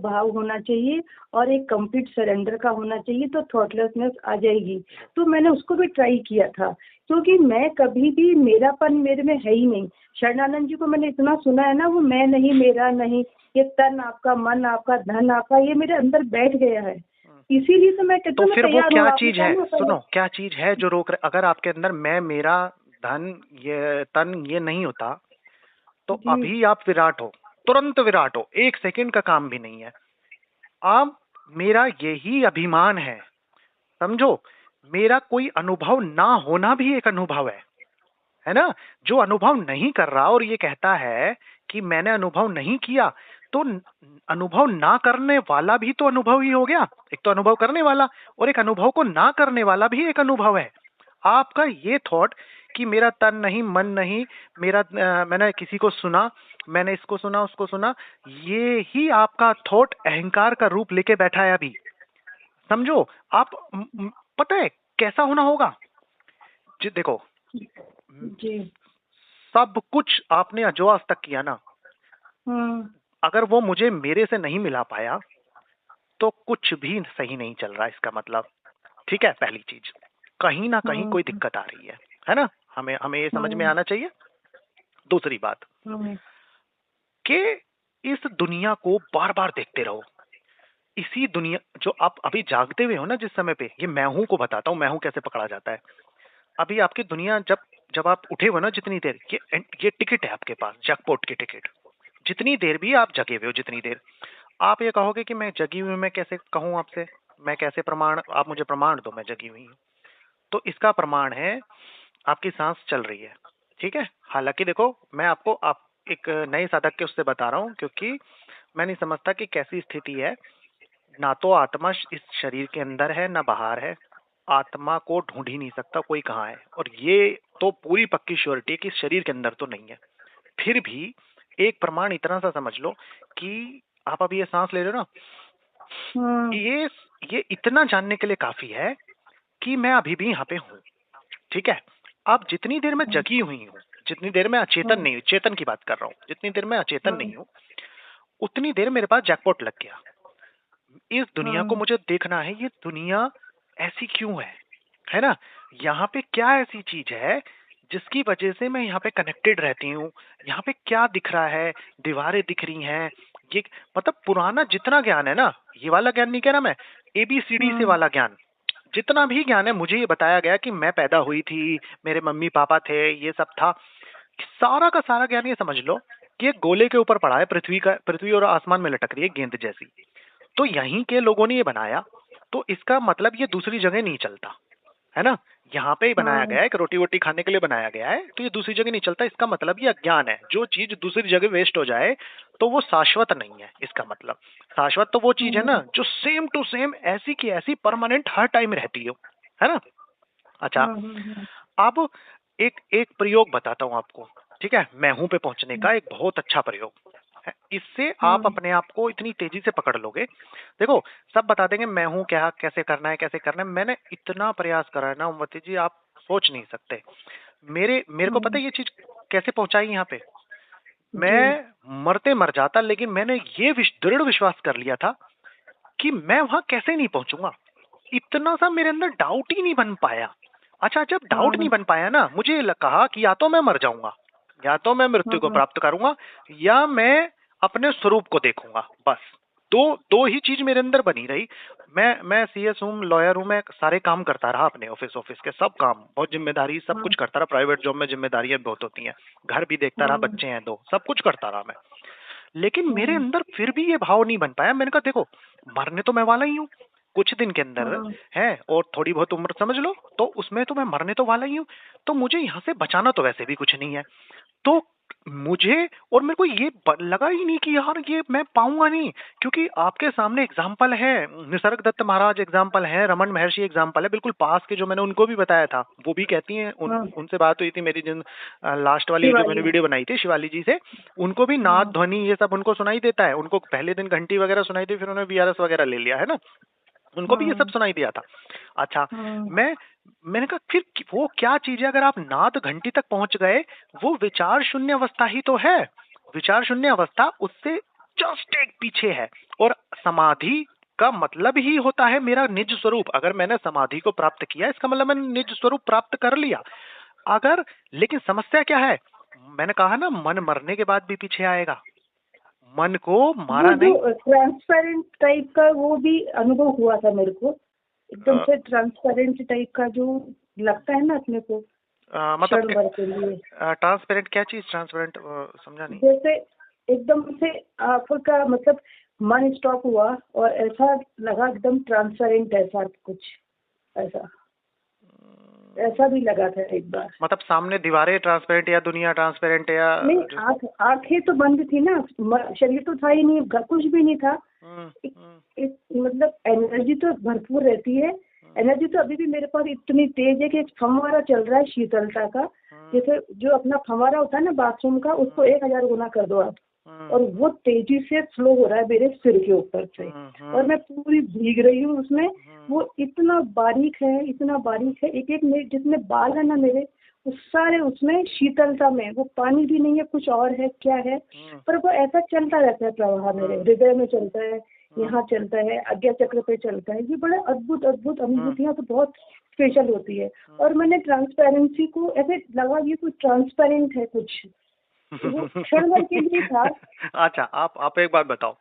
भाव होना चाहिए और एक कंप्लीट सरेंडर का होना चाहिए, तो थॉटलेसनेस आ जाएगी। तो मैंने उसको भी ट्राई किया था, क्योंकि मैं कभी भी मेरापन मेरे में है ही नहीं। शरणानंद जी को मैंने इतना सुना है ना, वो मैं नहीं, मेरा नहीं, ये तन आपका, मन आपका, धन आपका, ये मेरे अंदर बैठ गया है। इसीलिए तो मैं कहती तो हूँ मैं फिर वो तैयार क्या हूँ। आपने चीज कहा है, ना सुनो, क्या चीज है जो रोक रहे? अगर आपके अंदर मैं, मेरा, धन, ये तन, ये नहीं होता तो जी अभी आप विराट हो, तुरंत विराट हो, एक सेकंड का काम भी नहीं है। आप, मेरा यही अभिमान समझो। मेरा कोई अनुभव ना होना भी एक अनुभव है ना? जो अनुभव नहीं कर रहा और ये कहता है कि मैंने अनुभव नहीं किया, तो अनुभव ना करने वाला भी तो अनुभव ही हो गया। एक तो अनुभव करने वाला, और एक अनुभव को ना करने वाला भी एक अनुभव है। आपका ये थॉट कि मेरा तन नहीं, मन नहीं, मेरा मैंने किसी को सुना, मैंने इसको सुना, उसको सुना, ये ही आपका थॉट अहंकार का रूप लेके बैठा है अभी। समझो आप, पता है कैसा होना होगा जी? देखो, जी। सब कुछ आपने जो आज तक किया ना, अगर वो मुझे मेरे से नहीं मिला पाया तो कुछ भी सही नहीं चल रहा, इसका मतलब। ठीक है, पहली चीज, कहीं ना कहीं कोई दिक्कत आ रही है ना? हमें हमें ये समझ में आना चाहिए। दूसरी बात कि इस दुनिया को बार बार देखते रहो। इसी दुनिया, जो आप अभी जागते हुए हो ना जिस समय पे, ये मैं हूं को बताता हूं, मैं हूं कैसे पकड़ा जाता है। अभी आपकी दुनिया, जब जब आप उठे हुए ना, जितनी देर, ये टिकट है आपके पास, जैकपॉट की टिकट। जितनी देर भी आप जगे हुए हो, जितनी देर आप ये कहोगे कि मैं जगी हुई हूं, मैं कैसे कहूं आपसे, मैं कैसे प्रमाण, आप मुझे प्रमाण दो मैं जगी हुई हूं। तो इसका प्रमाण है आपकी सांस चल रही है। ठीक है, हालांकि देखो, मैं आपको आप एक नए साधक के उससे बता रहा हूं, क्योंकि मैं नहीं समझता कि कैसी स्थिति है। ना तो आत्मा इस शरीर के अंदर है, ना बाहर है। आत्मा को ढूंढ ही नहीं सकता कोई कहाँ है, और ये तो पूरी पक्की श्योरिटी है कि इस शरीर के अंदर तो नहीं है। फिर भी एक प्रमाण इतना सा समझ लो कि आप अभी ये सांस ले रहे हो ना, ये इतना जानने के लिए काफी है कि मैं अभी भी यहाँ पे हूँ। ठीक है, अब जितनी देर मैं जगी हुई हूँ, जितनी देर मैं अचेतन नहीं हूँ, चेतन की बात कर रहा हूँ, जितनी देर मैं अचेतन नहीं हूँ, उतनी देर मेरे पास जैकपॉट लग गया। इस दुनिया को मुझे देखना है, ये दुनिया ऐसी क्यों है ना? यहाँ पे क्या ऐसी चीज है जिसकी वजह से मैं यहाँ पे कनेक्टेड रहती हूँ? यहाँ पे क्या दिख रहा है? दीवारें दिख रही हैं, ये मतलब पुराना जितना ज्ञान है ना, ये वाला ज्ञान नहीं कह रहा मैं, ABCD से वाला ज्ञान, जितना भी ज्ञान है, मुझे ये बताया गया कि मैं पैदा हुई थी, मेरे मम्मी पापा थे, ये सब था, सारा का सारा ज्ञान ये समझ लो कि एक गोले के ऊपर पड़ा है, पृथ्वी और आसमान में लटक रही है गेंद जैसी। तो यहीं के लोगों ने ये बनाया, तो इसका मतलब ये दूसरी जगह नहीं चलता, है ना? यहाँ पे ही बनाया गया है कि रोटी वोटी खाने के लिए बनाया गया है, तो ये दूसरी जगह नहीं चलता। इसका मतलब ये अज्ञान है। जो चीज दूसरी जगह वेस्ट हो जाए तो वो शाश्वत नहीं है। इसका मतलब शाश्वत तो वो चीज है ना जो सेम टू सेम, ऐसी की ऐसी, परमानेंट, हर टाइम रहती हो, है ना? अच्छा, अब एक एक प्रयोग बताता हूं आपको। ठीक है, मैं हूं पे पहुंचने का एक बहुत अच्छा प्रयोग है। इससे आप अपने आप को इतनी तेजी से पकड़ लोगे। देखो, सब बता देंगे मैं हूं क्या, कैसे करना है, कैसे करना है। मैंने इतना प्रयास करा है ना उम्मती जी, आप सोच नहीं सकते। मेरे को पता है ये चीज कैसे पहुंचाई यहाँ पे। मैं मरते मर जाता, लेकिन मैंने ये दृढ़ विश्वास कर लिया था कि मैं वहां कैसे नहीं पहुंचूंगा। इतना सा मेरे अंदर डाउट ही नहीं बन पाया। अच्छा, जब डाउट नहीं बन पाया ना, मुझे कहा कि या तो मैं मर जाऊंगा, या तो मैं मृत्यु को प्राप्त करूंगा, या मैं अपने स्वरूप को देखूंगा। बस दो दो ही चीज मेरे अंदर बनी रही। मैं CS हूँ, लॉयर हूँ, मैं सारे काम करता रहा अपने ऑफिस के सब काम, बहुत जिम्मेदारी, सब कुछ करता रहा। प्राइवेट जॉब में जिम्मेदारियां बहुत होती हैं, घर भी देखता रहा, बच्चे हैं 2, सब कुछ करता रहा मैं। लेकिन मेरे अंदर फिर भी ये भाव नहीं बन पाया। मैंने कहा देखो, मरने तो मैं वाला ही हूँ कुछ दिन के अंदर, है, और थोड़ी बहुत उम्र समझ लो, तो उसमें तो मैं मरने तो वाला ही हूँ। तो मुझे यहाँ से बचाना तो वैसे भी कुछ नहीं है। तो मुझे, और मेरे को ये लगा ही नहीं कि यार ये मैं पाऊंगा नहीं, क्योंकि आपके सामने एग्जाम्पल है, निसर्ग दत्त महाराज एग्जाम्पल है, रमन महर्षि एग्जाम्पल है, बिल्कुल पास के, जो मैंने उनको भी बताया था। वो भी कहती हैं, उनसे बात हुई थी मेरी, जिन लास्ट वाली जो मैंने वीडियो बनाई थी शिवाली जी से, उनको भी नाद ध्वनि ये सब उनको सुनाई देता है। उनको पहले दिन घंटी वगैरह सुनाई थी, फिर उन्होंने VRS वगैरह ले लिया है ना, उनको भी ये सब सुनाई दिया था। अच्छा, मैंने कहा फिर वो क्या चीज है? अगर आप नाद घंटी तक पहुंच गए, वो विचार शून्य अवस्था ही तो है। विचार शून्य अवस्था उससे जस्ट एक पीछे है, और समाधि का मतलब ही होता है मेरा निज स्वरूप। अगर मैंने समाधि को प्राप्त किया इसका मतलब मैंने निज स्वरूप प्राप्त कर लिया। अगर लेकिन समस्या क्या है, मैंने कहा ना मन मरने के बाद भी पीछे आएगा। मन को वो मारा नहीं। जो ट्रांसपेरेंट टाइप का वो भी अनुभव हुआ था मेरे को, एकदम से ट्रांसपेरेंट टाइप का जो लगता है ना अपने को क्षण भर के लिए। ट्रांसपेरेंट क्या चीज? ट्रांसपेरेंट समझा नहीं। जैसे एकदम से आपका मतलब मन स्टॉप हुआ और ऐसा लगा एकदम ट्रांसपेरेंट, ऐसा कुछ ऐसा भी लगा था एक बार। मतलब सामने दीवारें ट्रांसपेरेंट या दुनिया ट्रांसपेरेंट या नहीं, आंखें तो बंद थी ना, शरीर तो था ही नहीं, कुछ भी नहीं था। मतलब एनर्जी तो भरपूर रहती है। एनर्जी तो अभी भी मेरे पास इतनी तेज है कि एक फव्वारा चल रहा है शीतलता का। जैसे जो अपना फव्वारा होता है ना बाथरूम का, उसको 1000 गुना कर दो आप, और वो तेजी से फ्लो हो रहा है मेरे सिर के ऊपर से, और मैं पूरी भीग रही हूँ उसमें। वो इतना बारीक है, इतना बारीक है, एक एक मेरे जितने बाल है ना मेरे, वो सारे उसमें शीतलता में। वो पानी भी नहीं है, कुछ और है, क्या है, पर वो ऐसा चलता रहता है प्रवाह, मेरे हृदय में चलता है, यहाँ चलता है, आज्ञा चक्र पे चलता है। ये बड़ा अद्भुत अद्भुत अनुभूतियाँ तो बहुत स्पेशल होती है। और मैंने ट्रांसपेरेंसी को ऐसे लगा ये कुछ ट्रांसपेरेंट है कुछ, वो क्षण भर के लिए था। अच्छा, आप एक बात बताओ,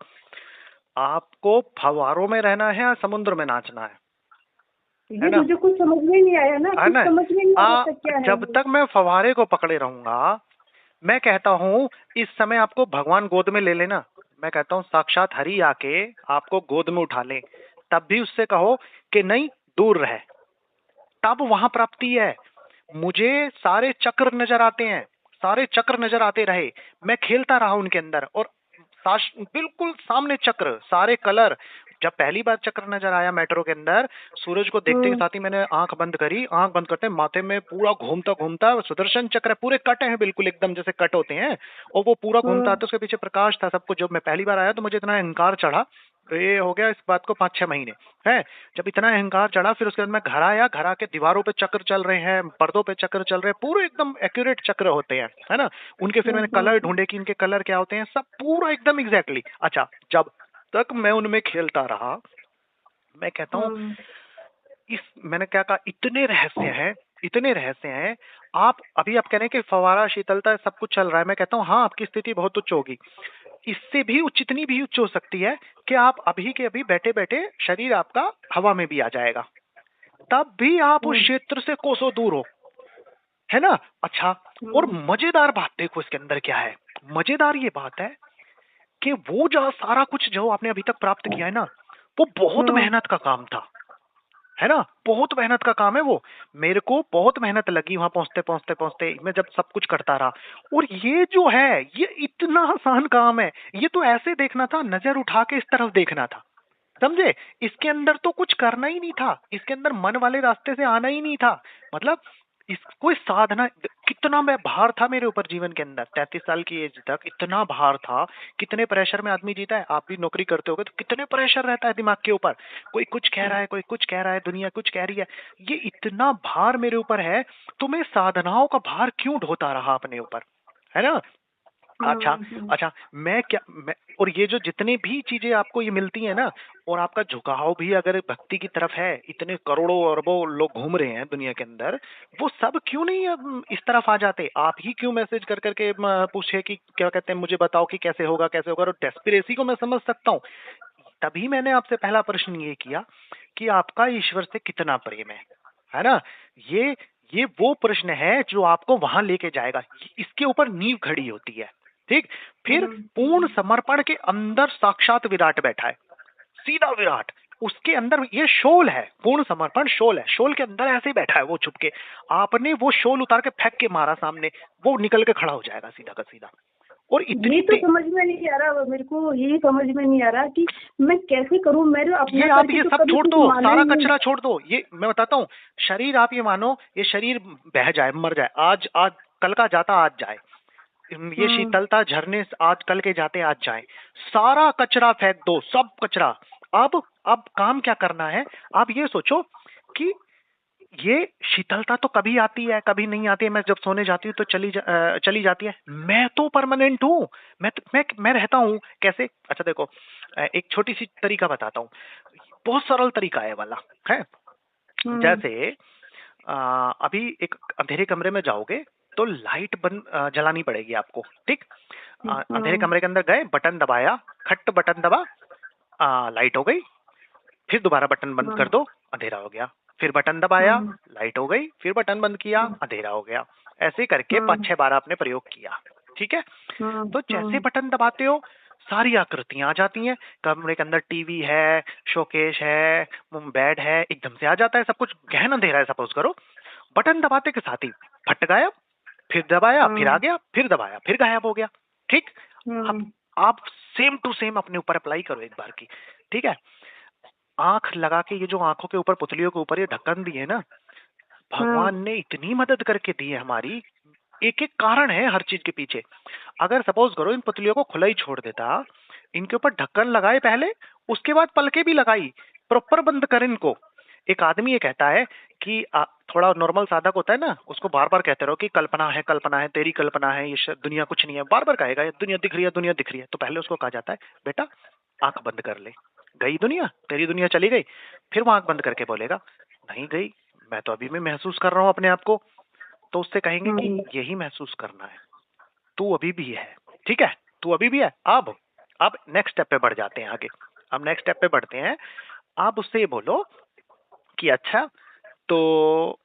आपको फव्वारों में रहना है या समुद्र में नाचना है? ये मुझे कुछ समझ में नहीं आया ना, कुछ समझ में नहीं आया क्या है। जब तक मैं फव्वारे को पकड़े रहूंगा, मैं कहता हूँ इस समय आपको भगवान गोद में ले लेना, मैं कहता हूँ साक्षात हरि आके आपको गोद में उठा ले, तब भी उससे कहो कि नहीं दूर रहे, तब वहां प्राप्ति है। मुझे सारे चक्र नजर आते हैं, सारे चक्र नजर आते रहे, मैं खेलता रहा उनके अंदर, और बिल्कुल सामने चक्र, सारे कलर। जब पहली बार चक्र नजर आया मेट्रो के अंदर, सूरज को देखते के साथ ही मैंने आंख बंद करी, आंख बंद करते माथे में पूरा घूमता घूमता सुदर्शन चक्र, पूरे कट हैं बिल्कुल एकदम जैसे कट होते हैं, और वो पूरा घूमता था, उसके पीछे प्रकाश था सब कुछ। जब मैं पहली बार आया तो मुझे इतना अहंकार चढ़ा, ये हो गया इस बात को 5-6 महीने है। जब इतना अहंकार चढ़ा, फिर उसके बाद मैं घर आया, घर आके दीवारों पे चक्र चल रहे हैं, पर्दों पे चक्र चल रहे हैं, पूरे एकदम एक्यूरेट चक्र होते हैं, है ना। उनके फिर मैंने कलर ढूंढे कि इनके कलर क्या होते हैं, सब पूरा एकदम एग्जैक्टली। अच्छा, जब तक मैं उनमें खेलता रहा, मैं कहता हूँ मैंने क्या कहा, इतने रहस्य हैं, इतने रहस्य हैं। आप अभी आप कह रहे हैं कि फवारा शीतलता सब कुछ चल रहा है, मैं कहता हूँ हाँ, आपकी स्थिति बहुत उच्च होगी, इससे भी उच्च, इतनी भी उच्च हो सकती है कि आप अभी के अभी बैठे बैठे शरीर आपका हवा में भी आ जाएगा, तब भी आप उस क्षेत्र से कोसों दूर हो, है ना। अच्छा, और मजेदार बात देखो इसके अंदर क्या है, मजेदार ये बात है कि वो जो सारा कुछ जो आपने अभी तक प्राप्त किया है ना, वो बहुत मेहनत का काम था, है ना, बहुत मेहनत का काम है वो। मेरे को बहुत मेहनत लगी वहां पहुंचते पहुंचते पहुंचते, मैं जब सब कुछ करता रहा। और ये जो है, ये इतना आसान काम है, ये तो ऐसे देखना था, नजर उठा के इस तरफ देखना था, समझे। इसके अंदर तो कुछ करना ही नहीं था, इसके अंदर मन वाले रास्ते से आना ही नहीं था। मतलब इस कोई साधना, कितना मैं भार था मेरे ऊपर जीवन के अंदर, 33 साल की एज तक इतना भार था। कितने प्रेशर में आदमी जीता है, आप भी नौकरी करते होगे तो कितने प्रेशर रहता है दिमाग के ऊपर, कोई कुछ कह रहा है, कोई कुछ कह रहा है, दुनिया कुछ कह रही है, ये इतना भार मेरे ऊपर है, तो मैं साधनाओं का भार क्यों ढोता रहा अपने ऊपर, है ना। अच्छा, मैं और ये जो जितनी भी चीजें आपको ये मिलती है ना, और आपका झुकाव भी अगर भक्ति की तरफ है, इतने करोड़ों अरबों लोग घूम रहे हैं दुनिया के अंदर, वो सब क्यों नहीं इस तरफ आ जाते। आप ही क्यों मैसेज कर करके पूछे कि क्या कहते हैं, मुझे बताओ कि कैसे होगा कैसे होगा। और डेस्पिरेसी को मैं समझ सकता हूँ, तभी मैंने आपसे पहला प्रश्न ये किया कि आपका ईश्वर से कितना प्रेम है ना। ये वो प्रश्न है जो आपको वहां लेके जाएगा, इसके ऊपर नींव खड़ी होती है, ठीक। फिर पूर्ण समर्पण के अंदर साक्षात विराट बैठा है, सीधा विराट, उसके अंदर ये शोल है, पूर्ण समर्पण शोल है, शोल के अंदर ऐसे ही बैठा है वो छुप के। आपने वो शोल उतार के फेंक के मारा सामने, वो निकल के खड़ा हो जाएगा सीधा का सीधा। और इतनी तो समझ में नहीं आ रहा मेरे को, यही समझ में नहीं आ रहा कि मैं कैसे करूं। मेरे अपने आप ये सब छोड़ दो, सारा कचरा छोड़ दो। ये मैं बताता हूँ, शरीर आप ये मानो, ये शरीर बह जाए, मर जाए, आज आज कल का जाता आज जाए, ये शीतलता झरने आज कल के जाते आज जाए, सारा कचरा फेंक दो, सब कचरा। अब काम क्या करना है, आप ये सोचो कि ये शीतलता तो कभी आती है कभी नहीं आती है, मैं जब सोने जाती हूँ तो चली जाती है, मैं तो परमानेंट हूँ, मैं रहता हूँ कैसे। अच्छा देखो, एक छोटी सी तरीका बताता हूँ, बहुत सरल तरीका है वाला है। जैसे अभी एक अंधेरे कमरे में जाओगे तो लाइट बंद जलानी पड़ेगी आपको, ठीक। अंधेरे कमरे के अंदर गए, बटन दबाया, खट बटन दबा, लाइट हो गई। फिर दोबारा बटन बंद कर दो, अंधेरा हो गया। फिर बटन दबाया, लाइट हो गई। फिर बटन बंद किया, अंधेरा हो गया। ऐसे करके 5-6 बार आपने प्रयोग किया, ठीक है। तो जैसे बटन दबाते हो सारी आकृतियां आ जाती हैं। कमरे के अंदर टीवी है, शोकेश है, बेड है, एकदम से आ जाता है सब कुछ। गहन अंधेरा है सपोज करो, बटन दबाते के साथ ही फट गायब। फिर दबाया, फिर आ गया, फिर दबाया, फिर गायब हो गया, ठीक। अब आप सेम टू सेम अपने ऊपर अप्लाई करो एक बार की, ठीक है। आंख लगा के, ये जो आंखों के ऊपर, पुतलियों के ऊपर ये ढक्कन दिए ना, भगवान ने इतनी मदद करके दी है हमारी। एक एक कारण है हर चीज के पीछे। अगर सपोज करो इन पुतलियों को खुला ही छोड़ देता, इनके ऊपर ढक्कन लगाए पहले, उसके बाद पलके भी लगाई, प्रॉपर बंद कर इनको। एक आदमी ये कहता है कि थोड़ा नॉर्मल साधक होता है ना, उसको बार बार कहते रहो कि कल्पना है, तेरी कल्पना है, ये दुनिया कुछ नहीं है। बार बार कहेगा ये दुनिया दिख रही है, दुनिया दिख रही है। तो पहले उसको कहा जाता है बेटा आंख बंद कर ले, गई दुनिया, तेरी दुनिया चली गई। फिर वो आंख बंद करके बोलेगा नहीं गई, मैं तो अभी भी महसूस कर रहा हूं अपने आप को। तो उससे कहेंगे कि यही महसूस करना है, तू अभी भी है, ठीक है, तू अभी भी है। अब नेक्स्ट स्टेप पे बढ़ जाते हैं आगे। अब नेक्स्ट स्टेप पे बढ़ते हैं। आप उससे ये बोलो कि अच्छा तो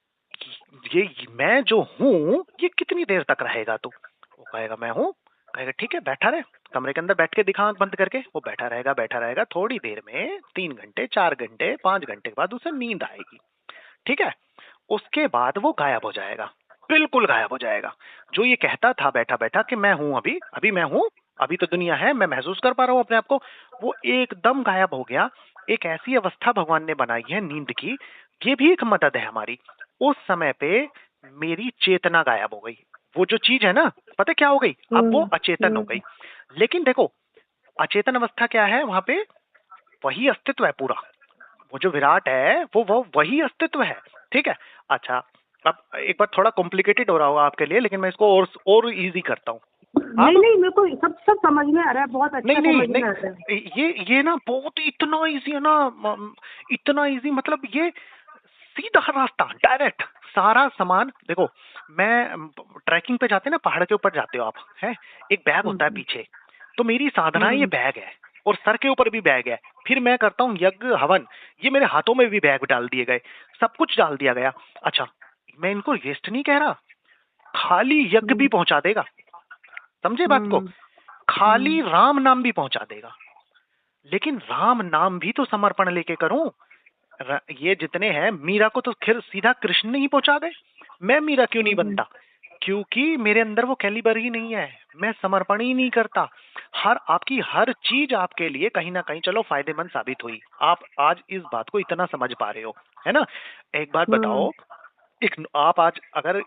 ये मैं जो हूं ये कितनी देर तक रहेगा तू। वो कहेगा मैं हूं। कहेगा ठीक है, बैठा रहे, कमरे के अंदर बैठ के दिखा आंख बंद करके। वो बैठा रहेगा। थोड़ी देर में 3 घंटे, 4 घंटे, 5 घंटे के बाद उसे नींद आएगी, ठीक है। उसके बाद वो गायब हो जाएगा, बिल्कुल गायब हो जाएगा। जो ये कहता था बैठा बैठा कि मैं हूं, अभी अभी मैं हूं, अभी तो दुनिया है, मैं महसूस कर पा रहा हूं अपने आप को, वो एकदम गायब हो गया। एक ऐसी अवस्था भगवान ने बनाई है नींद की, ये भी एक मदद है हमारी। उस समय पे मेरी चेतना गायब हो गई। वो जो चीज है ना, पता क्या हो गई, अब वो अचेतन हो गई। लेकिन देखो अचेतन अवस्था क्या है वहां पे, वही अस्तित्व है पूरा। वो जो विराट है वो वही अस्तित्व है, ठीक है। अच्छा अब एक बार थोड़ा कॉम्प्लिकेटेड हो रहा होगा आपके लिए, लेकिन मैं इसको और इजी करता हूँ। नहीं मेरे को सब समझ में आ रहा है, बहुत अच्छा नहीं समझ में आ रहा है। ये ना बहुत इतना इजी है ना, इतना इजी, मतलब ये सीधा रास्ता, डायरेक्ट। सारा सामान देखो, मैं ट्रैकिंग पे जाते हैं ना, पहाड़ के ऊपर जाते हो आप, है एक बैग होता है पीछे, तो मेरी साधना ये बैग है, और सर के ऊपर भी बैग है। फिर मैं करता हूँ यज्ञ हवन, ये मेरे हाथों में भी बैग डाल दिए गए, सब कुछ डाल दिया गया। अच्छा मैं इनको वेस्ट नहीं कह रहा, खाली यज्ञ भी पहुंचा देगा, समझे बात को, खाली राम नाम भी पहुंचा देगा। लेकिन राम नाम भी तो समर्पण लेके करूं। ये जितने हैं, मीरा को तो फिर सीधा कृष्ण ही पहुंचा गए, मैं मीरा क्यों नहीं बनता, क्योंकि मेरे अंदर वो कैलिबर ही नहीं है, मैं समर्पण ही नहीं करता। आपकी हर चीज आपके लिए कहीं ना कहीं चलो फायदेमंद साबित हुई, आप आज इस बात को इतना समझ पा रहे हो, है ना। एक बात बताओ, आप आज अगर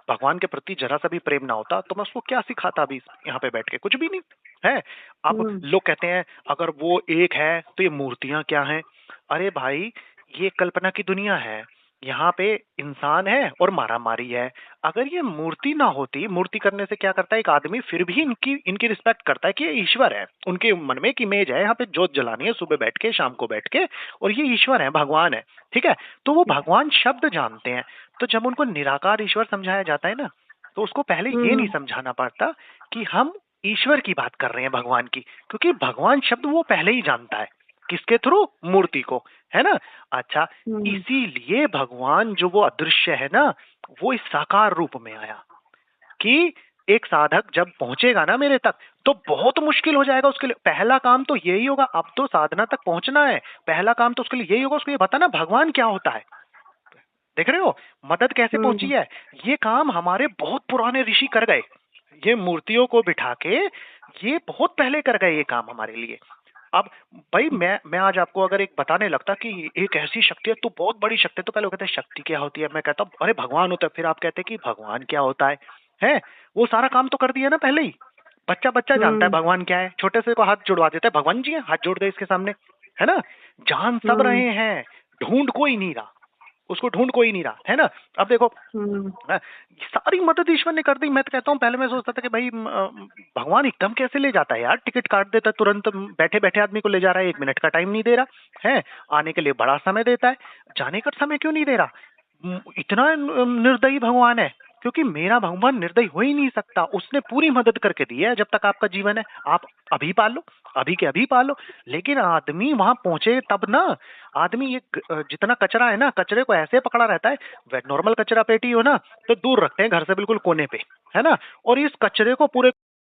भगवान के प्रति जरा सा भी प्रेम ना होता तो मैं उसको क्या सिखाता अभी यहाँ पे बैठ के, कुछ भी नहीं है। अब लोग कहते हैं अगर वो एक है तो ये मूर्तियां क्या हैं। अरे भाई ये कल्पना की दुनिया है, यहाँ पे इंसान है और मारा मारी है। अगर ये मूर्ति ना होती, मूर्ति करने से क्या करता है एक आदमी, फिर भी इनकी रिस्पेक्ट करता है कि ये ईश्वर है, उनके मन में एक इमेज है, यहाँ पे जोत जलानी है सुबह बैठ के, शाम को बैठ के, और ये ईश्वर है, भगवान है, ठीक है। तो वो भगवान शब्द जानते हैं। तो जब उनको निराकार ईश्वर समझाया जाता है ना, तो उसको पहले ये नहीं समझाना पड़ता कि हम ईश्वर की बात कर रहे हैं, भगवान की, क्योंकि भगवान शब्द वो पहले ही जानता है, किसके थ्रू, मूर्ति को, है ना। अच्छा इसीलिए भगवान जो वो अदृश्य है ना, वो इस साकार रूप में आया कि एक साधक जब पहुंचेगा ना मेरे तक तो बहुत मुश्किल हो जाएगा उसके लिए। पहला काम तो यही होगा, अब तो साधना तक पहुंचना है, पहला काम तो उसके लिए यही होगा, उसको ये बताना भगवान क्या होता है। देख रहे हो मदद कैसे पहुंची है। ये काम हमारे बहुत पुराने ऋषि कर गए, ये मूर्तियों को बिठा के ये बहुत पहले कर गए ये काम हमारे लिए। अब भाई मैं आज आपको अगर एक बताने लगता कि एक ऐसी शक्ति है तो बहुत बड़ी शक्ति है, तो पहले वो कहते हैं शक्ति क्या होती है, मैं कहता हूँ अरे भगवान होता है, फिर आप कहते हैं कि भगवान क्या होता है। वो सारा काम तो कर दिया ना पहले ही। बच्चा जानता है भगवान क्या है, छोटे से को हाथ जुड़वा देता है, भगवान जी है, हाथ जोड़ दे इसके सामने, है ना। जान सब रहे हैं, ढूंढ कोई नहीं रहा, उसको ढूंढ कोई नहीं रहा है ना। अब देखो सारी मदद ईश्वर ने कर दी। मैं तो कहता हूँ पहले मैं सोचता था कि भाई भगवान एकदम कैसे ले जाता है यार, टिकट काट देता है तुरंत, बैठे बैठे आदमी को ले जा रहा है, 1 मिनट का टाइम नहीं दे रहा है, आने के लिए बड़ा समय देता है, जाने का समय क्यों नहीं दे रहा। इतना निर्दयी भगवान है, क्योंकि मेरा भगवान निर्दयी हो ही नहीं सकता। उसने पूरी मदद करके दी है। जब तक आपका जीवन है आप अभी पालो, अभी के अभी पालो। लेकिन आदमी वहां पहुंचे तब ना, आदमी ये जितना कचरा है ना, कचरे को ऐसे पकड़ा रहता है। नॉर्मल कचरा पेटी हो ना तो दूर रखते हैं घर से बिल्कुल कोने पे, है ना, और इस कचरे को पूरे